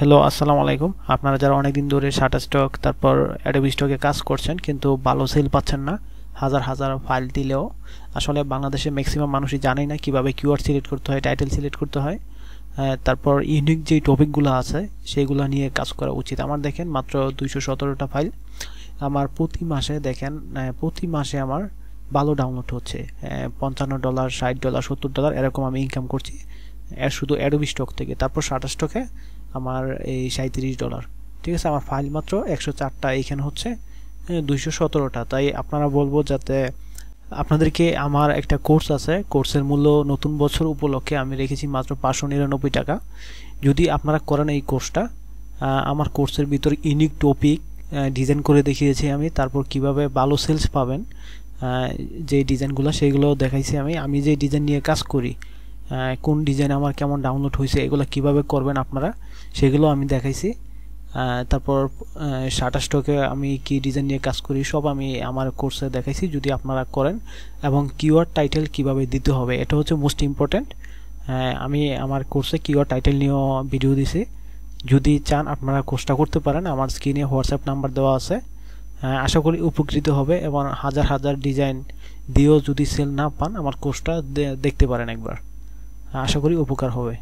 Hello, আসসালামু আলাইকুম। আপনারা যারা অনেকদিন ধরে শাটারস্টক তারপর অ্যাডোবি স্টকে কাজ করছেন কিন্তু ভালো সেল পাচ্ছেন না, হাজার হাজার ফাইল দিলেও আসলে বাংলাদেশে ম্যাক্সিমাম মানুষই জানেই না কিভাবে কিওয়ার্ড সিলেক্ট করতে হয়, টাইটেল সিলেক্ট করতে হয়। তারপর ইউনিক যে টপিকগুলো আছে সেগুলো নিয়ে কাজ করা উচিত। আমার দেখেন মাত্র 217টা ফাইল আমার প্রতি মাসে দেখেন, প্রতি মাসে আমার ভালো ডাউনলোড হচ্ছে। $55, $60, $70 এরকম আমি ইনকাম করছি শুধু অ্যাডোবি স্টক থেকে। তারপর শাটারস্টকে আমার এই $37। ঠিক আছে, আমার ফাইল মাত্র 104টা, এইখানে হচ্ছে 217টা। তাই আপনারা বলবো যাতে আপনাদেরকে আমার একটা কোর্স আছে, কোর্সের মূল্য নতুন বছর উপলক্ষে আমি রেখেছি মাত্র $599। যদি আপনারা করেন এই কোর্সটা, আমার কোর্সের ভিতর ইউনিক টপিক ডিজাইন করে দেখিয়েছি আমি। তারপর কিভাবে ভালো সেলস পাবেন, যে ডিজাইনগুলো সেগুলো দেখাইছি আমি যে ডিজাইন নিয়ে কাজ করি, কোন ডিজাইন আমার কেমন ডাউনলোড হয়েছে, এগুলো কিভাবে করবেন আপনারা সেগুলো আমি দেখাইছি। তারপর শাটারস্টকে আমি কি ডিজাইন নিয়ে কাজ করি সব আমি আমার কোর্সে দেখাইছি, যদি আপনারা করেন। এবং কিওয়ার্ড টাইটেল কিভাবে দিতে হবে এটা হচ্ছে মোস্ট ইম্পর্ট্যান্ট। আমি আমার কোর্সে কিওয়ার্ড টাইটেল নিয়েও ভিডিও দিছি। যদি চান আপনারা কোর্সটা করতে পারেন, আমার স্ক্রিনে হোয়াটসঅ্যাপ নাম্বার দেওয়া আছে। আশা করি উপকৃত হবে এবং হাজার হাজার ডিজাইন দিয়েও যদি সেল না পান আমার কোর্সটা দেখতে পারেন একবার। আশা করি উপকার হবে।